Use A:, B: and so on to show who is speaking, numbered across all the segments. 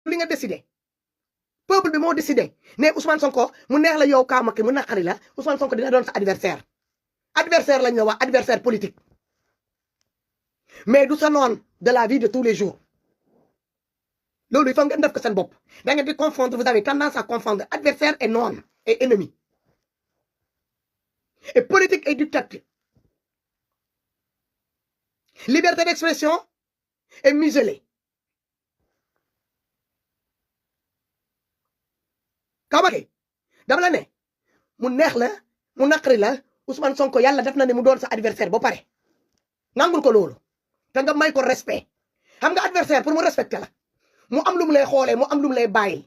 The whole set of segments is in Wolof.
A: li nga décidé peuple bi moo décidé ne Ousmane Sonko mu neex la yow Kaw Macky mu naqari la Ousmane Sonko dina doon sa adversaire lañ la wax adversaire politique mais du sa noon de la vie de tous les jours loolu il faut ngeen def ko seen bopp da ngeen di confondre vous avez tendance à confondre adversaire et non et ennemi et politique et dictature liberté d'expression est muselée Kaw Macky dama la ne mu neex la mu naqari la Ousmane Sonko yàlla def na ne mu doon sa adversaire ba pare nangul ko loolu te nga may ko respect xam nga adversaire pour mu respecter la mu am lu mu lay xoolee mu am lu mu lay bàyyi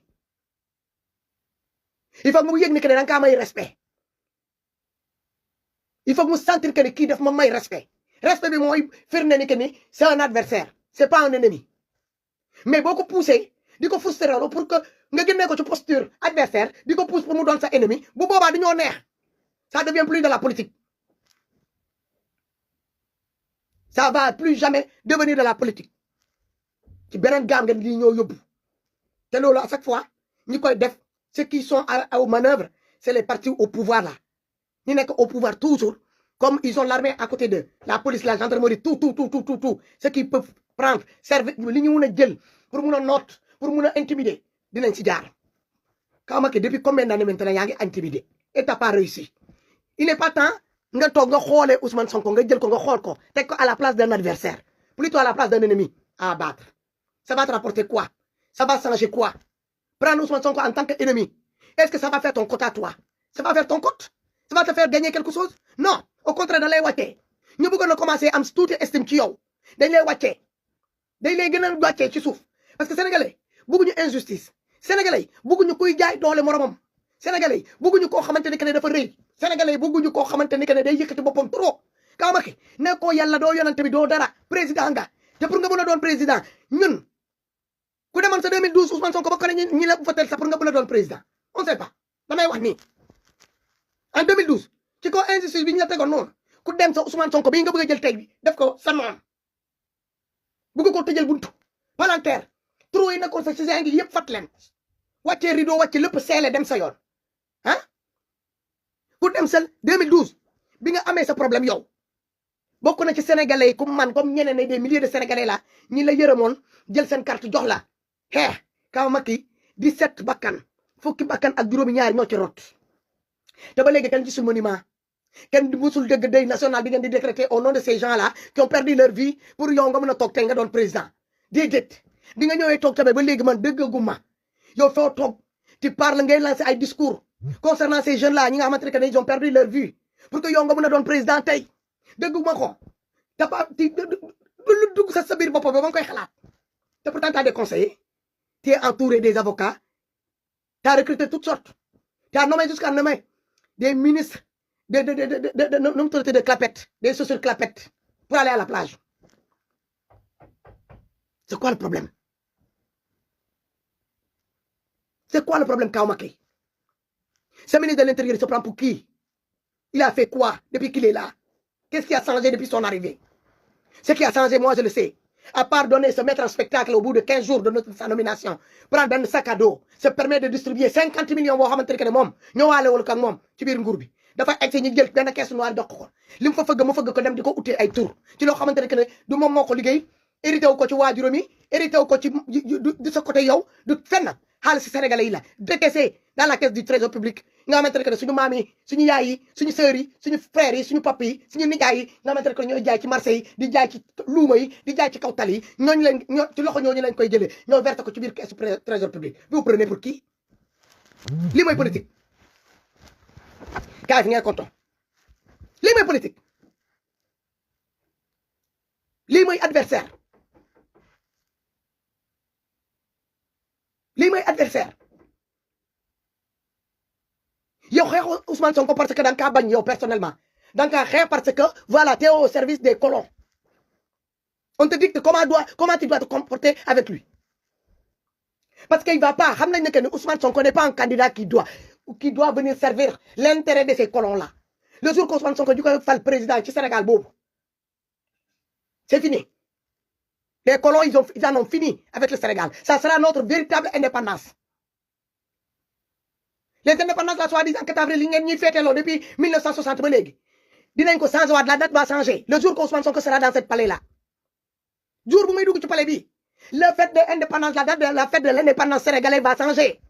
A: il faut mu yëg ni que ne da nga kaa may respect il faut mu sentir que ne kii daf ma may respect bi mooy firnde ni que ni c'est un adversaire c'est pas un ennemi mais boo ko poussé di ko frustré pour que nga génnee ko ci posture adversaire di ko pousse pour mu doon sa ennemi bu boobaa dañoo neex ça devient plus de la politique ça va plus jamais devenir de la politique ci beneen gaam ngeen di ñëw yóbbu te loolu à chaque fois ñi koy def ceux qui sont aux manœuvres c'est les partis au pouvoir là ñi nekk au pouvoir toujours comme ils ont l'armée à côté d'eux la police la gendarmerie tout ceux qui peuvent prendre service li ñu mun a jël pour mun a noot pour mun a intimider dinañ ci jaar Kaw Macky depuis combien d'années maintenant yaa ngi intimider et t'as pas réussi il n'est pas temps nga toog nga xoolee Ousmane Sonko nga jël ko nga xool ko teg ko à la place d'un adversaire plutôt à la place d'un ennemi à abattre ça va te rapporter quoi ça va changer quoi prendre Ousmane Sonko en tant qu'ennemi est-ce que ça va faire ton cote à toi ça va faire ton cote ça va te faire gagner quelque chose non au contraire da lay wàccee ñu bëggoon a commencer am tuuti estime ci yow dañ lay wàccee dañ lay gën a wàccee ci suuf parce que sénégalais bëgguñu injustice sénégalais bëgguñu kuy jaay doole moromam sénégalais bëgguñu koo xamante ni que ne dafa rëy sénégalais bëgguñu koo xamante ni que ne day yëkkati boppam trop Kaw Macky ne ko yàlla doo yonante bi doo dara président nga te pour nga mën a doon président ñun ku demoon sa 2012 Ousmane Sonko ba ko ne ñi la votel sa pour nga mën a doon président on sait pas damay wax nii en 2012 ci ko injustice bi ñu la tegoon noonu ku dem sa Ousmane Sonko bii nga bëgg a jël tey bi def ko sa noon bëgg ko tëjal buntu palanteer trou yi nekkoon sa ci ngi yëpp fat leen wàccee rideau wàcce lépp seele dem sa yoon ah ku dem sa 2012 bi nga amee sa problème yow bokk na ci sénégalais yi comme man comme ñeneen des milliers de sénégalais la ñi la yërëmoon jël seen carte jox la xeex Kaw Macky 17 bakkan fukki bakkan ak juróomi ñaar ñoo ci rot te ba léegi kenn gisul monument kenn musul dëgg deuil national bi ngeen di décréter au nom de ces gens là qui ont perdu leur vie pour yow nga mën a toog tey nga doon président déedéet bi nga ñëwee toog tamit ba léegi man dëggaguma yow foo toog tu parles ngay lancer ay discours concernant ces jeunes là ñi nga xamante ne que ils ont perdu leur vie pour que yow nga mën a doon président tey dëgguma ko te pas ti lu dugg sa biir bopp ba nga koy xalaat te pourtant t'as des conseillers tu es entouré des avocats t'as recruté toutes sortes t'as nommé jusqu'à nommer des ministres de clapettes des chaussures clapettes pour aller à la plage c'est quoi le problème c'est quoi le problème Kaw Macky ce ministre de l'Intérieur il se prend pour qui il a fait quoi depuis qu'il est là qu'est-ce qui a changé depuis son arrivée ce qui a changé moi je le sais à part donner se mettre en spectacle au bout de 15 jours de sa nomination prendre un sac à dos se permet de distribuer 50 millions boo xamante ne moom ñëwaale wala ko ak moom ci biir nguur bi dafa egg si ñu jël benn caisse noire dox ko li mu fa fëgg mu fëgg ko dem di ko utee ay tur ci loo xamante ne du moom moo ko liggéey hérité wu ko ci waajuram yi hérité wu ko ci du sa côté yow du fenn xaalis si sénégalais yi la décaissé dans la caisse du trésor public nga xamante ne suñu maam yi suñu yaay yi suñu sœurs yi suñu frères yi suñu papa yi suñu nijaay yi nga xamante ne ñooy jaay ci marché yi di jaay ci luuma yi di jaay ci kaw tali yi ñooñu leen ñoo ci loxo ñooñu leen koy jëlee ñoo verse ko ci biir caisse trésor public vous prenez pour qui lii mooy politique kaay fi ngay konton lii mooy politique lii mooy adversaire lii mooy adversaire yow xeexoo Ousmane Sonko parce que da nga kaa bañ yow personnellement da nga kaa xeex parce que voilà t'es au service des colons on te dit comment tu dois te comporter avec lui parce que il va pas xam nañ ne que Ousmane Sonko n'est pas un candidat qui doit venir servir l'intérêt de ces colons là le jour que Ousmane Sonko di koy fal président ci Sénégal boobu c'est fini Les colons, ils en ont fini avec le Sénégal. Ça sera notre véritable indépendance. Les indépendances, la soi-disant, 4 avril, ils fêtent depuis 1960. La date va changer. Le jour qu'Ousmane Sonko sera dans cette palais-là. Le jour où il y palais, le fait de l'indépendance, la fête de l'indépendance sénégalaise va changer.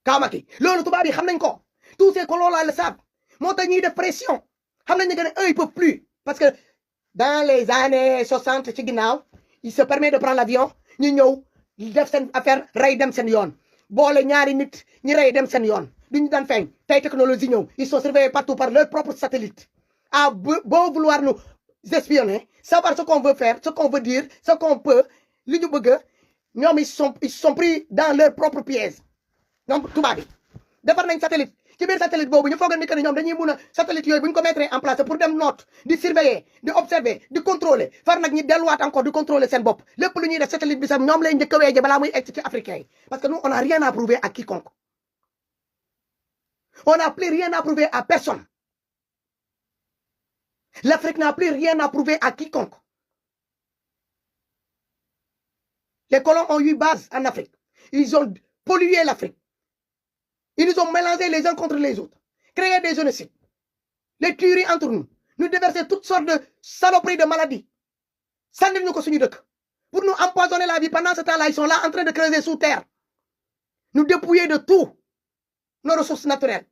A: Kamaki. Tous ces colons-là le savent. Montagne de pression. Eux, ils ne peuvent plus. Parce que dans les années 60, ils se permettent de prendre l'avion. Ils def sen affaire ray dem sen yoon boole ñaari nit ñi ray dem sen yoon duñu dan feñ tay technologie ñew ils sont surveillés partout par leur propre satellite à beau vouloir nous espionner savoir ce qu'on veut faire ce qu'on veut dire ce qu'on peut li ñu bëgg ñom ils sont pris dans leur propre piège ñom tuba bi defar nañ satellite ci biir satellite bobu ñu fogal ni que ñom dañuy mëna satellite yoy buñ ko mettre en place pour dem note di surveiller di observer di contrôler far nak ñi delluwaat encore di contrôler sen bop lepp lu ñuy def satellite bi sam ñom lay ñëk wéjé bala muy ex ci africain parce que nous on a rien à prouver à quiconque on n'a plus rien à prouver à personne l'Afrique n'a plus rien à prouver à quiconque les colons ont eu base en Afrique ils ont pollué l'Afrique. Ils nous ont mélangé les uns contre les autres, créé des génocides, les tueries entre nous, nous déverser toutes sortes de saloperies de maladies. Pour nous empoisonner la vie, pendant ce temps-là, ils sont là en train de creuser sous terre. Nous dépouiller de tout, nos ressources naturelles,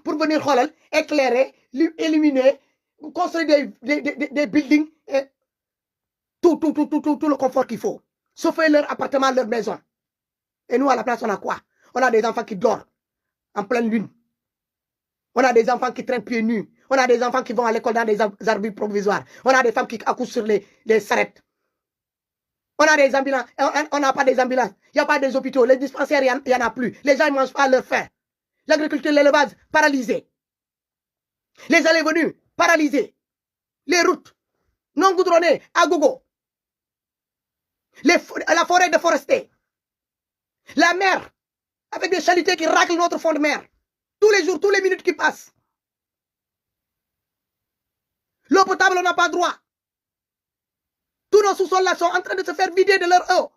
A: pour venir éclairer, éliminer, construire des buildings, et tout le confort qu'il faut. Sauf leur appartement, leur maison. Et nous, à la place, on a quoi? On a des enfants qui dorment en pleine lune. On a des enfants qui traînent pieds nus. On a des enfants qui vont à l'école dans des abris provisoires. On a des femmes qui accouchent sur les sarrettes. On a des ambulances. On n'a pas des ambulances. Il n'y a pas des hôpitaux. Les dispensaires, il n'y en a plus. Les gens ne mangent pas à leur faim. L'agriculture, l'élevage, paralysé. Les allées-venues, paralysées. Les routes, non goudronnées, à gogo. La forêt déforestée. La mer, avec des chalutiers qui raclent notre fond de mer. Tous les jours, toutes les minutes qui passent. L'eau potable, on n'a pas droit. Tous nos sous-sols là sont en train de se faire vider de leur eau.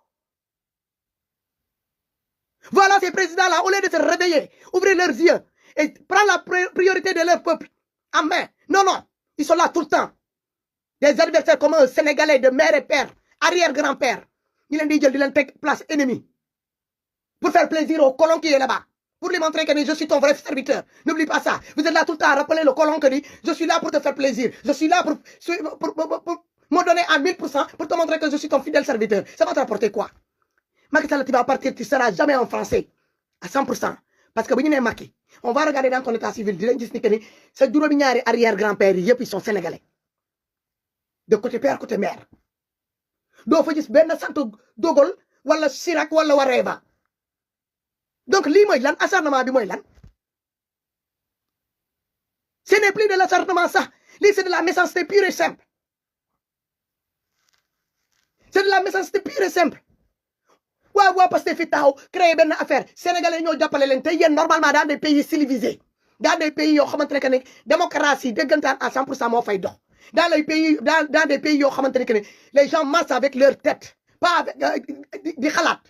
A: Voilà ces présidents-là, au lieu de se réveiller, ouvrir leurs yeux et prendre la priorité de leur peuple en main. Non, ils sont là tout le temps. Des adversaires comme un Sénégalais de mère et père, arrière-grand-père. Ils ont dit de place ennemie. Pour faire plaisir au colon qui est là-bas. Pour lui montrer que je suis ton vrai serviteur. N'oublie pas ça. Vous êtes là tout le temps à rappeler le colon que dit je suis là pour te faire plaisir. Je suis là pour me donner à 1000% pour te montrer que je suis ton fidèle serviteur. Ça va te rapporter quoi? Macky Sall, tu vas partir, tu ne seras jamais en français. À 100%. Parce que vous n'êtes Macky. On va regarder dans ton état civil. C'est du arrière-grand-père. Ils sont sénégalais. De côté père, côté mère. Donc, il faut dire ben santo Dogol, wala Chirac, wala Wareva. Donc, li moy lan acharnement bi moy lan. Ce n'est plus de l'acharnement ça. C'est de la méchanceté pure et simple. C'est de la méchanceté pure et simple. Ouais, parce que fi taw créer ben affaire. Sénégalais ñoo jappalé len tay yeen normalement dans des pays civilisés. Dans des pays yo xamantene que démocratie déggantaan à 100% mo fay dox. Dans les pays dans des pays yo xamantene que les gens marchent avec leur tête, pas avec di xalat.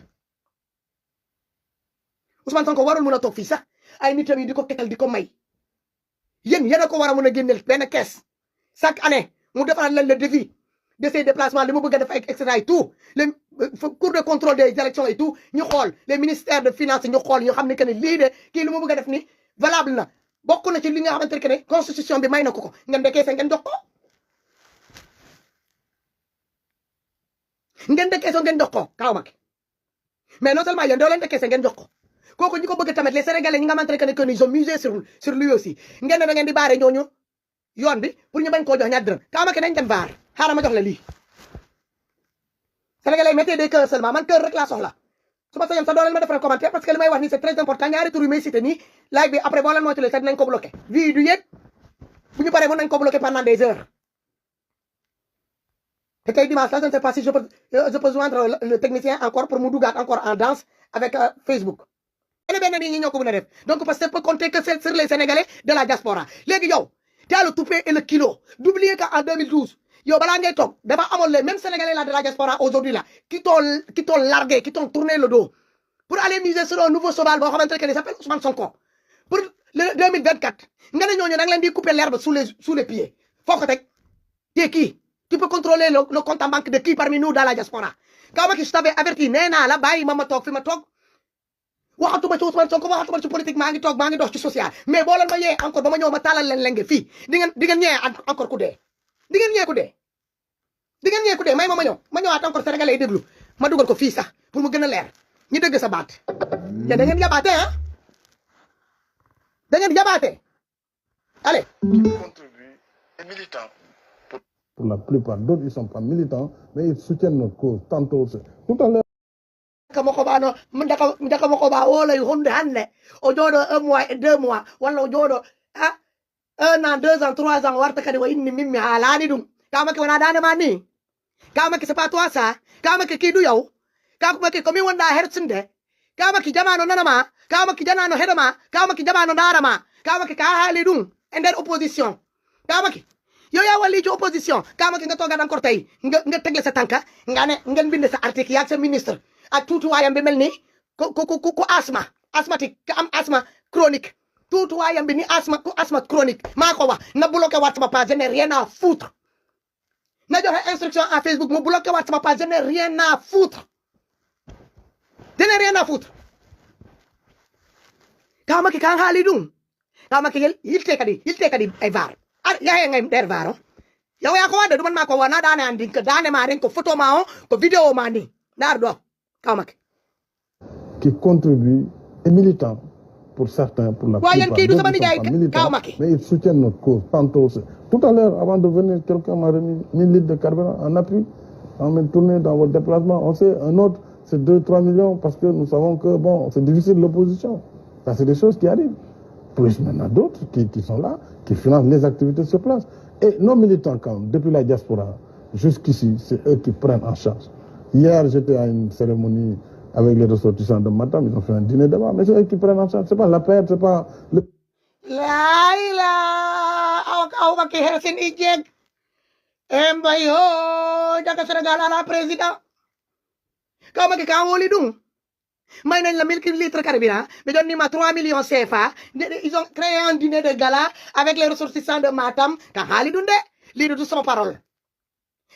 A: Ousmane Sonko warul mëna tok fi sax ay nitam yi diko tétal diko may. Yeen ko wara mëna gënël ben caisse chaque année mu defal le devis de ces déplacements li mu bëgg def etc. et tout le cours de contrôle des élections et tout ñu xol les ministères de finances ñu xol ñu xamné que li de ki li mu bëgg def ni valable na bokku na ci li nga xamantene que constitution bi may na ko ngeen déké sa ngeen jox ko ngeen déké so ngeen jox ko kaw mak mais non seulement yeen do leen déké sa ngeen jox ko koku ñiko bëgg tamet les sénégalais ñi nga xamantene que ils ont misé sur lui aussi ngeen da ngeen di baré ñoñu yoon bi pour ñu bañ ko jox ñaar dërëm kaw mak dañ dem var xara ma jox la li sénégalais mettez des cœurs seulement man cœur rek la soxla suma sañam sa do leen ma defal commentaire parce que limay wax ni c'est très important ñaari tour yu may cité ni like bi après bo leen moytu sa dinañ ko bloquer vie du yek bu ñu paré mën nañ ko bloquer pendant des heures et tay dimanche là je ne sais pas si je peux joindre le technicien encore pour mu dougat encore en danse avec Facebook ele ben ni ñoko mëna def donc parce que peut compter que c'est sur les sénégalais de la diaspora légui yow tu as le toupet et le kilo d'oublier qu'en 2012 Yo, balaa ngay toog dafa amoon les mêmes Sénégalais là de la diaspora aujourd'hui là qui t'ont largué, qui t'ont tourné le dos pour aller miser sur un nouveau cheval boo xamante ne s'appelle Ousmane Sonko pour le 2024 nga ne ñooñu da nga leen di couper l'herbe sous les pieds foo ko teg te kii tu peux contrôler le compte en banque de qui parmi nous dans la diaspora Kaw Macky je t'avais averti nee naa la bàyyi ma toog fi ma toog waxatuma ci Ousmane Sonko waxatuma ci politique maa ngi toog maa ngi dox ci social mais boo leen ma yee encore ba ma ñëw ma taalal leen lenge fii di ngeen ñëwee encore ku dee di ngeen ñëwee ku dee may ma ñëwaat encore sénégalais yi déglu ma dugal ko fii sax pour mu gën a leer ñu dégg sa baat te da ngeen yabaate ah da ngeen yabaate allez.
B: Contribuent les militants.
C: Pour la plupart, d'autres ils sont pas militants, mais ils soutiennent notre cause. Tantôt, tout à l'heure.
A: Kamokoba ndaka mokoba wala hunde hanne o jodo 1 mois et 2 mois wala o jodo 1 an 2 ans 3 ans warta kadi wa inni mimmi halani dum Kaw Macky wana dane ma ni Kaw Macky c'est pas toi ça Kaw Macky ki du yow Kaw Macky komi wonda hersinde Kaw Macky jamano nanama Kaw Macky janano hedama Kaw Macky jamano darama Kaw Macky ka haali dum e nder opposition Kaw Macky yow yaa wali ci opposition Kaw Macky nga toga encore tay nga tegle sa tanka nga ne ngeen bind sa article yak sa ministre ak tuutuwaayam bi mel ni ku asthmatique ka am asthme chronique tuutuwaayam bi ni asthme chronique maa ko wax na bloqué waat sama page je n'ai rien à foutre na joxe instruction à Facebook mu bloqué waat sama page je n'ai rien à foutre Kaw Macky kan haali ɗum Kaw Macky yilte kadi e var yahe ngay nder var o yow yaa ko wadde ɗuman ma ko wona dane an din ko dane ma ren ko photo ma o ko vidéo ma ni ndaar ɗo Kaw Macky
C: Qui contribuent et militants pour certains, pour la plupart. D'autres ils sont pas militants, mais ils soutiennent notre cause. Tantôt, tout à l'heure, avant de venir, quelqu'un m'a remis 1000 litres de carburant en appui. On m'a tourné dans votre déplacement. On sait, un autre, c'est 2-3 millions parce que nous savons que, bon, c'est difficile l'opposition. Ça, c'est des choses qui arrivent. Plus maintenant d'autres qui sont là, qui financent les activités sur place. Et nos militants, quand même, depuis la diaspora, jusqu'ici, c'est eux qui prennent en charge. Hier, j'étais à une cérémonie avec les ressortissants de Matam, ils ont fait un dîner devant, mais c'est eux qui prennent en charge. C'est pas la paix, c'est pas le...
A: Kaw Macky hersin ijeg embayo daga Sénégal à la président Kaw Macky ka woli ɗum may nañ la 1000 litres carburant ɓe jonni ma 3 millions CFA ils ont créé un dîner de gala avec les ressortissants de Matam ka haali ɗum de lii du sama parole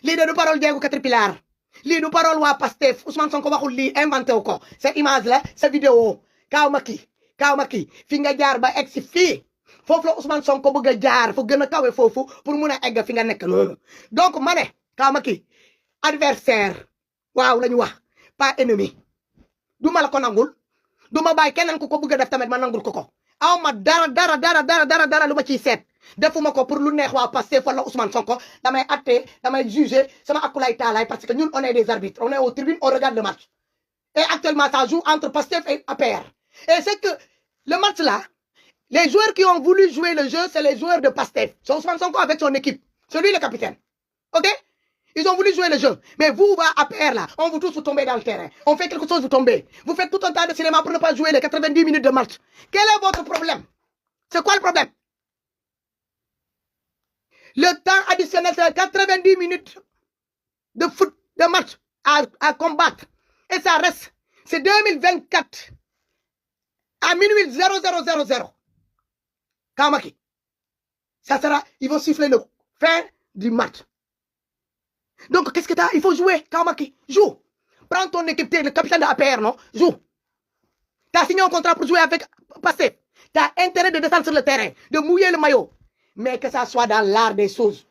A: lii de du parole jeegu Caterpillar lii du parole waa Pastef Ousmane Sonko waxul lii inventé wu ko sa image la sa vidéo Kaw Macky fi nga jaar ba egg si fii foofu la Ousmane Sonko bëgg a jaar fu gën a kawe foofu pour mun a egg fi nga nekk noonu donc ma ne Kaw Macky adversaire waaw la ñu wax pas ennemi du ma la ko nangul du ma bàyyi keneen ku ko bëgg a def tamit ma nangul ko aw ma dara lu ma ciy seet defuma ko pour lu neex waa Pastef wala Ousmane Sonko damay atte damay juger sama akulay taalaay parce que ñun on est des arbitres on est aux tribunes on regarde le match et actuellement ça joue entre Pastef et APR et c'est que le match là les joueurs qui ont voulu jouer le jeu c'est les joueurs de Pastef c'est Ousmane Sonko avec son équipe c'est lui le capitaine ok ils ont voulu jouer le jeu mais vous APR là on vous tous vous tombez dans le terrain on fait quelque chose vous tombez vous faites tout un tas de cinéma pour ne pas jouer les 90 minutes de match quel est votre problème c'est quoi le problème le temps additionnel c'est 90 minutes de foot de match à combattre et ça reste c'est 2024 à minuit 0000 Kaw Macky ça sera ils vont siffler le fin du match donc qu'est-ce que t'as il faut jouer Kaw Macky joue prends ton équipe t'es le capitaine de APR non joue t'as signé un contrat pour jouer avec Pastef t'as intérêt de descendre sur le terrain de mouiller le maillot mais que ça soit dans l'art des choses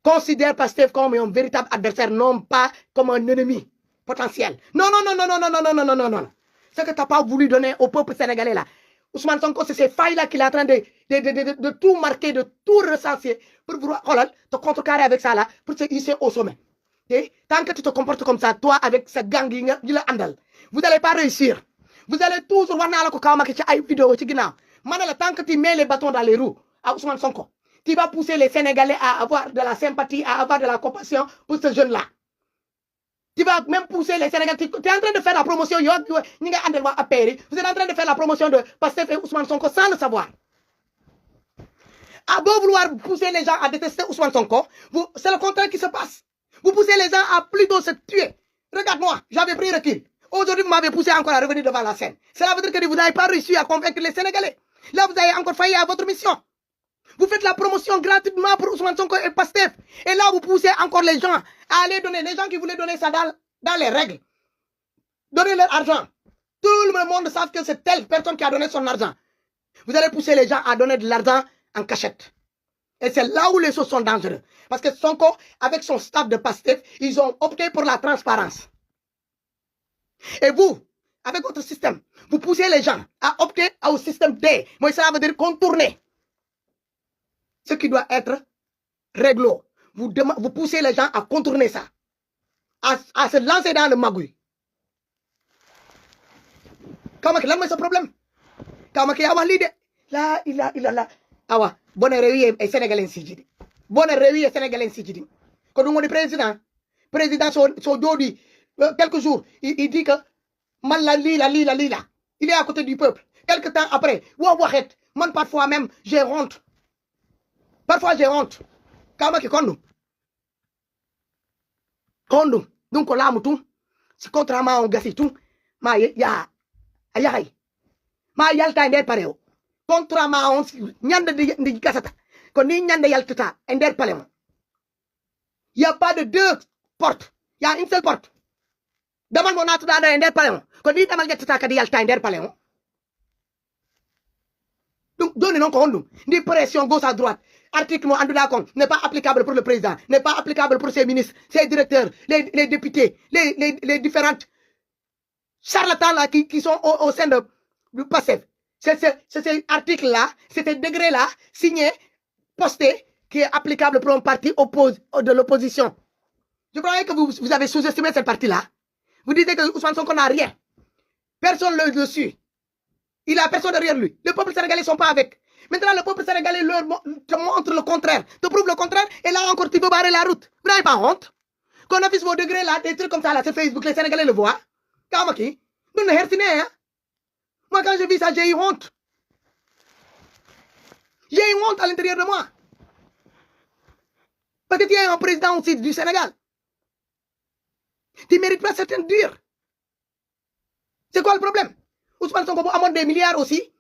A: considère Pastef comme un véritable adversaire non pas comme un ennemi potentiel non ce que t'as pas voulu donner au peuple sénégalais là Ousmane Sonko c'est ces failles là qu'il est en train de tout marquer de tout recenser pour pouvoir te contrecarrer avec ça là pour se hisser au sommet et tant que tu te comportes comme ça toi avec sa gang yi la andal vous allez pas réussir vous allez toujours wax naa la ko Kaw Macky ci ay vidéo ci ginnaaw ma ne la tant que tu mets les bâtons dans les roues à Ousmane Sonko tu vas pousser les Sénégalais à avoir de la sympathie à avoir de la compassion pour ce jeune là tu vas même pousser les Sénégalais tu es en train de faire la promotion yow ñi nga àndal waa APR vous êtes en train de faire la promotion de Pastef et Ousmane Sonko sans le savoir À beau vouloir pousser les gens à détester Ousmane Sonko, c'est le contraire qui se passe. Vous poussez les gens à plutôt se tuer. Regarde-moi, j'avais pris recul. Aujourd'hui, vous m'avez poussé encore à revenir devant la scène. Cela veut dire que vous n'avez pas réussi à convaincre les Sénégalais. Là, vous avez encore failli à votre mission. Vous faites la promotion gratuitement pour Ousmane Sonko et Pastef. Et là, vous poussez encore les gens à aller donner, les gens qui voulaient donner ça dans les règles. Donner leur argent. Tout le monde sait que c'est telle personne qui a donné son argent. Vous allez pousser les gens à donner de l'argent en cachette. Et c'est là où les choses sont dangereuses. Parce que Sonko, avec son staff de Pastef, ils ont opté pour la transparence. Et vous, avec votre système, vous poussez les gens à opter au système D. Moi, ça veut dire contourner. Ce qui doit être réglo. Vous poussez les gens à contourner ça. À se lancer dans le magouille. Comment que là, c'est ce problème? Comment que y a l'idée? Là, il a. Ah ouais, bonne réveil et Sénégalais si bonne réveil et Sénégalais si quand on est président son dodi quelques jours il dit que man la lila. Il est à côté du peuple. Quelques temps après, man parfois même j'ai honte. Parfois j'ai honte. Comment que kondo donc là mutum si contrairement au gassi tout ma ya ayay ma yalta nder pareo contrairement on ñande de kasata ko ni ñande yaltata e nder palais il y a pas de deux portes, il y a une seule porte. Demande mon atu da nder palais ko ni damal yaltata kadi yalta nder palais donc donne non ko hondum ni pression gauche à droite article mo anduda kon n'est pas applicable pour le président, n'est pas applicable pour ses ministres, ses directeurs, les députés, les différentes charlatans là qui sont au sein du PASTEF. C'est cet article-là, c'est ce degré-là, signé, posté, qui est applicable pour un parti de l'opposition. Je croyais que vous avez sous-estimé cette partie-là. Vous disiez que Ousmane Sonko n'a rien. Personne ne le suit. Il a personne derrière lui. Le peuple sénégalais ne sont pas avec. Maintenant, le peuple sénégalais te montre le contraire, te prouve le contraire, et là encore, tu peux barrer la route. Vous n'avez pas honte? Qu'on affiche vos degrés là, des trucs comme ça, là, sur Facebook, les Sénégalais le voient. Kamaki, nous ne hercinez, hein? Moi, quand j'ai vu ça, j'ai eu honte. J'ai eu honte à l'intérieur de moi. Parce que tu es un président aussi du Sénégal. Tu ne mérites pas certaines dures. C'est quoi le problème? Ousmane Sonko a des milliards aussi.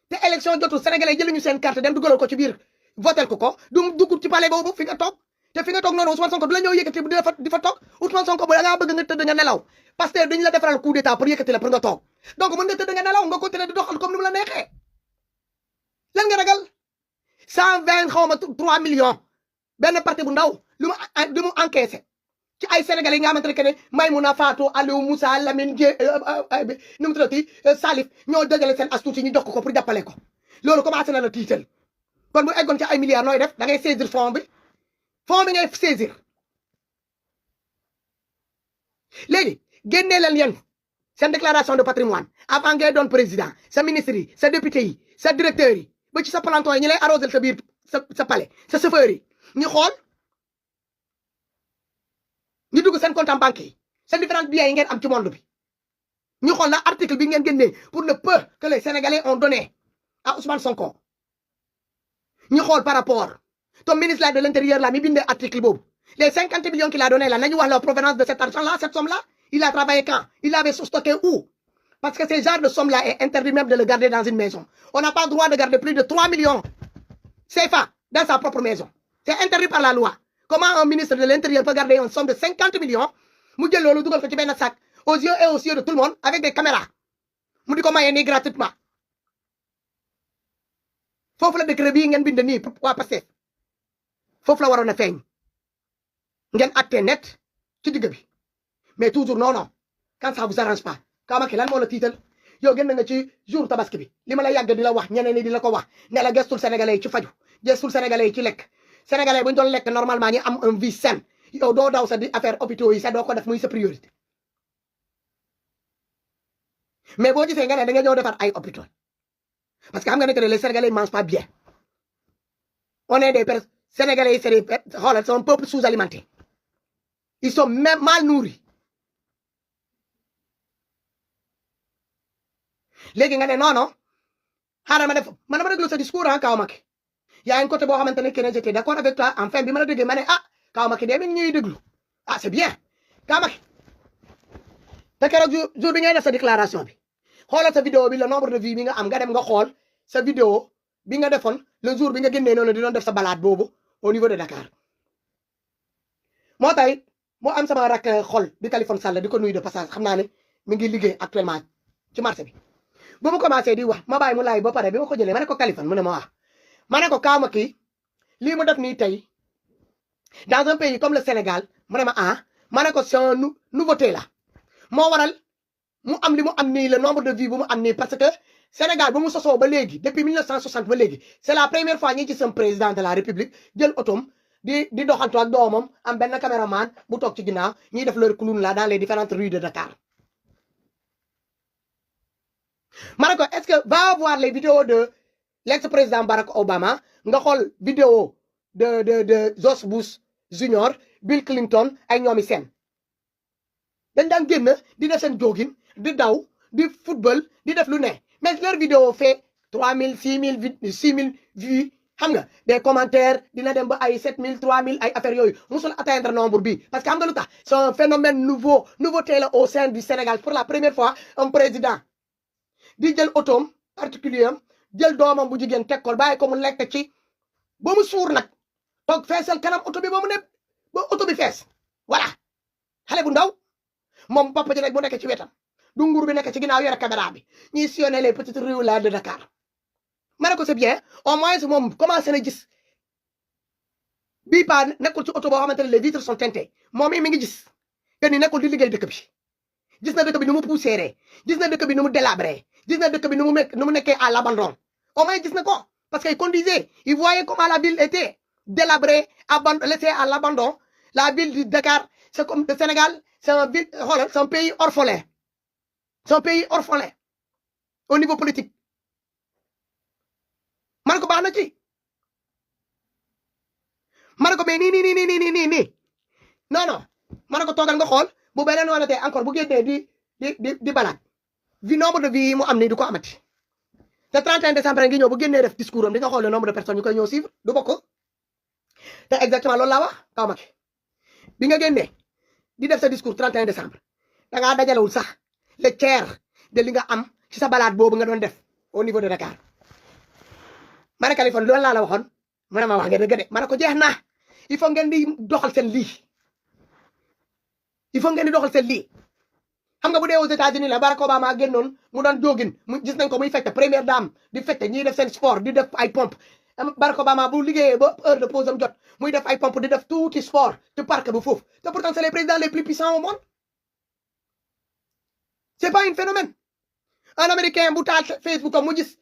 A: Te élection d'autres Sénégalais jëluñu seen carte dem dugalal ko ci biir votel ko dugg ci palais boobu fi nga toog te fi nga toog noonu Ousmane Sonko du la ñëw yëkkati di fa toog Ousmane Sonko bu da ngaa bëgg nga tëdd nga nelaw parce que dañu la defaral coup d'état pour yëkkati la pour nga toog donc mën nga tëdd nga nelaw nga continuer di doxal comme ni mu la neexee lan nga ragal 120 xaw ma 3 millions benn parti bu ndaw lu mu encaissé ci ay Sénégalais yi nga xamante ne Maïmouna Fatou Aliou Moussa Lamine Dié nu mu tuddati Salif ñoo dajale seen astuce ñu jox ko pour jàppale ko loolu commencé na la tiital kon bu eggoon ci ay milliards nooy def da ngay saisir fond bi ngay saisir léegi génnee leen yéen seen déclaration de patrimoine avant ngay doon président sa ministre yi sa député yi sa directeur yi ba ci sa planton yi ñu lay arrosé sa biir sa palais sa chauffeur yi ñu xool ñu dugg seen compte en banque yi seen différents biens yi ngeen am ci monde bi ñu xool na article bi ngeen génnee pour le peu que les Sénégalais ont donné à Ousmane Sonko ñu xool par rapport ton ministre de l'Intérieur là mi bindee article boobu les 50 millions qu'il a donné là nañu wax la provenance de cet argent là cette somme là il a travaillé quand il avait stocké où parce que ce genre de somme là est interdit même de le garder dans une maison on n'a pas le droit de garder plus de 3 millions CFA dans sa propre maison c'est interdit par la loi. Comment un ministre de l'Intérieur peut garder une somme de 50 millions, mu jël loolu dugal ko ci benn sac aux yeux et aux yeux de tout le monde avec des caméras mu di ko maye nii gratuitement foofu la décret bii ngeen bind nii waa Pastef foofu la waroon a feeñ ngeen acte net ci digg bi mais toujours non quand ça vous arrange pas Kamaki lan moo la tiital yow génn nga ci jour tabaski bi li ma la yàgg di la wax ñeneen ñi di la ko wax ne la gestul Sénégalais yi ci faju gestul Sénégalais yi ci lekk Sénégalais bu ñu doon lekk normalement ñu am un vie saine yow doo daw sa di affaire hôpitaux yi sa doo ko def muy sa priorité mais boo gisee nga ne da nga ñëw defar ay hôpitaux parce que xam nga ne que les Sénégalais ne mangent pas bien on est des personnes Sénégalais yi c'est un peuple sous-alimenté ils sont même mal nourris léegi nga ne non xaaral ma def man dama déglu sa discours ah Kaw Macky y a un côté boo xamante ne que j'étais d'accord avec toi enfin bi ma la déggee ma ne ah Kaw Macky de mi ñuy déglu ah c'est bien Kaw Macky te keroog jour bi ngay def sa déclaration bi xoolal sa vidéo bi le nombre de vues bi nga am nga dem nga xool sa vidéo bi nga defoon le jour bi nga génnee noonu di doon def sa balade boobu au niveau de Dakar moo tax moo am sama rak xol di Kaliphone Sall di ko nuyu de passage xam naa ne mi ngi liggéey actuellement ci marché bi bu mu commencé di wax ma bàyyi mu laay ba pare bi ma ko jëlee ma ne ko Kaliphone mu ne ma wax ma ne ko Kaw Macky lii mu def nii tey dans un pays comme le Sénégal mu ne ma ma ne ko c'est une nouveauté là moo waral mu am li mu am nii le nombre de vues bu mu am nii parce que Sénégal ba mu sosoo ba léegi depuis 1960 ba léegi c'est la première fois ñi gis un président de la République jël otom di doxantu ak doomam am benn caméraman bu toog ci ginnaaw ñuy def leur clown là dans les différentes rues de Dakar. ma ne ko est-ce que va voir les vidéos de l'ex-président Barack Obama nga xool vidéo de George Bush Junior Bill Clinton ay ñoomi seen dañ daan génn di def seen jogging di daw di football di def lu ne mais leur vidéo fait 3000 6000 vues xam nga des commentaires dina dem ba ay 7000 3000 ay affaires yooyu musul atteindre nombre bi parce que xam nga lu tax c'est un phénomène nouveauté la au sein du Sénégal pour la première fois un président di jël otoom particulier am jël doomam bu jigéen teg ko bàyyi ko mu lekk ci ba mu suur nag toog feesal kanam oto bi ba mu ne ba oto bi fees voilà xale bu ndaw moom papa ji rek bu nekk ci wetam du nguur bi nekk ci ginnaaw yore caméra bi ñuy sillonner les petites rues là de Dakar ma ne ko c'est bien au moins moom commencé na gis bii pas nekkul ci oto boo xamante ne les vitres sont teintées moom mi ngi gis que ni nekkul di liggéey dëkk bi gis na dëkk bi nu mu poussiéré gis na dëkk bi nu mu délabré gis na dëkk bi nu mu nekkee à l'abandon au moins gis na ko parce que il conduisait il voyait comment la ville était délabrée laissée à l'abandon la ville de Dakar c'est comme le Sénégal c'est un pays orphelin c'est un pays orphelin au niveau politique ma ne ko baax na ci ma ne ko mais nii non ma ne ko toogal nga xool bu beneen wala tey encore bu génnee di balaat vi nombre de vie mu am nii du ko amati te 31 décembre ngi ñëw bu génnee def discours am di nga xool le nombre de personnes ñu koy ñëw suivre du bokk te exactement loolu laa wax Kaw Macky bi nga génnee di def sa discours 31 décembre da ngaa dajalewul sax le tiers de li nga am ci sa balade boobu nga doon def au niveau de Dakar ma ne Kaliphone loolu laa la waxoon mu ne ma wax nga dëgg de ma ne ko jeex na il faut ngeen di doxal seen lii il faut ngeen di doxal seen lii xam nga bu dee aux États-Unis la Barack Obama génnoon mu doon jógin mu gis nañ ko muy fekk première dame di fekk ñiy def seen sport di def ay pompe Barack Obama bu liggéeyee ba heure de pause am jot muy def ay pompe di def tuuti sport ci parc bu foofu te pourtant c'est les présidents les plus puissants au monde c'est pas un phénomène un américain bu taal Facebook am mu gis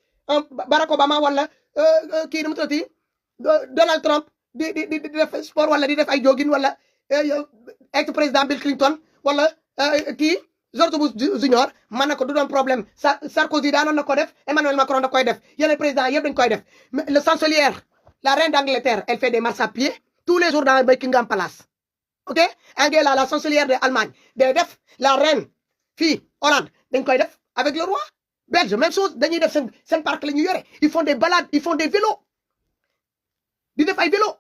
A: Barack Obama wala kii nu mu tuddati Donald Trump di def sport wala di def ay jogging wala ex président Bill Clinton wala kii George Bush Junior man na ko du doon problème Sarkozy daanoon na ko def Emmanuel Macron da koy def yeneen président yëpp dañ koy def le chancelière la reine d'Angleterre elle fait des marches à pied tous les jours dans Buckingham Palace ok Angela la chancelière de Allemagne day def la reine fii Hollande dañ koy def avec le roi Belge même chose dañuy def seen parc la ñu yore ils font des balades ils font des vélos di def ay vélo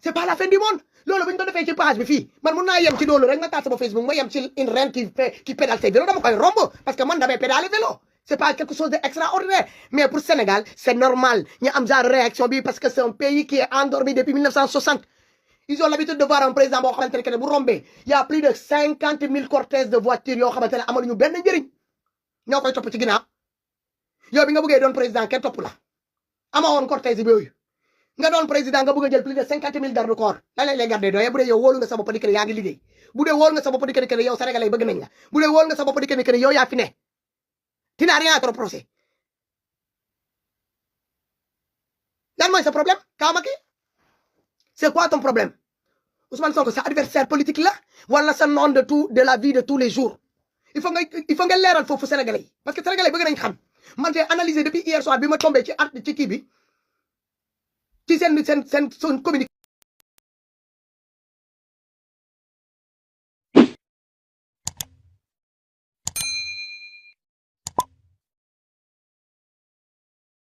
A: c'est pas la fin du monde loolu bu ñu ko defee ci page bi fii man mun naa yem ci loolu rek nga taal sama Facebook ma yem ci une reine qui pédale ses vélos dama koy romb parce que man damay pédaler vélo c'est pas quelque chose d'extraordinaire mais pour Sénégal c'est normal ñu am genre réaction bi parce que c'est un pays qui est endormi depuis 1960 ils ont l'habitude de voir un président boo xamante ne que bu rombee y a plus de 50 000 cortèges de voitures yoo xamante ne amaluñu benn njëriñ ñoo koy topp ci ginnaaw yow bi nga bëggee doon président kenn topp la ama woon cortège bi yooyu nga doon président nga bëgg a jël plus de 50 000 garde corps lan lañ lay garder doye bu dee yow wóolu nga sa bopp di que yaa ngi liggéey bu dee wóolu nga sa bopp di que yow sénégalais yi bëgg nañ la bu dee wóolu nga sa bopp di que yow yaa fi ne tu n'as rien à te reprocher lan mooy sa problème Kaw Macky c'est quoi ton problème Ousmane Sonko sa adversaire politique la wala sa nom de la vie de tous les jours il faut nga leeral foofu sénégalais yi parce que sénégalais bëgg nañ xam man j'ai analysé depuis hier soir bi ma tombé ci kii bi ci seen communiqué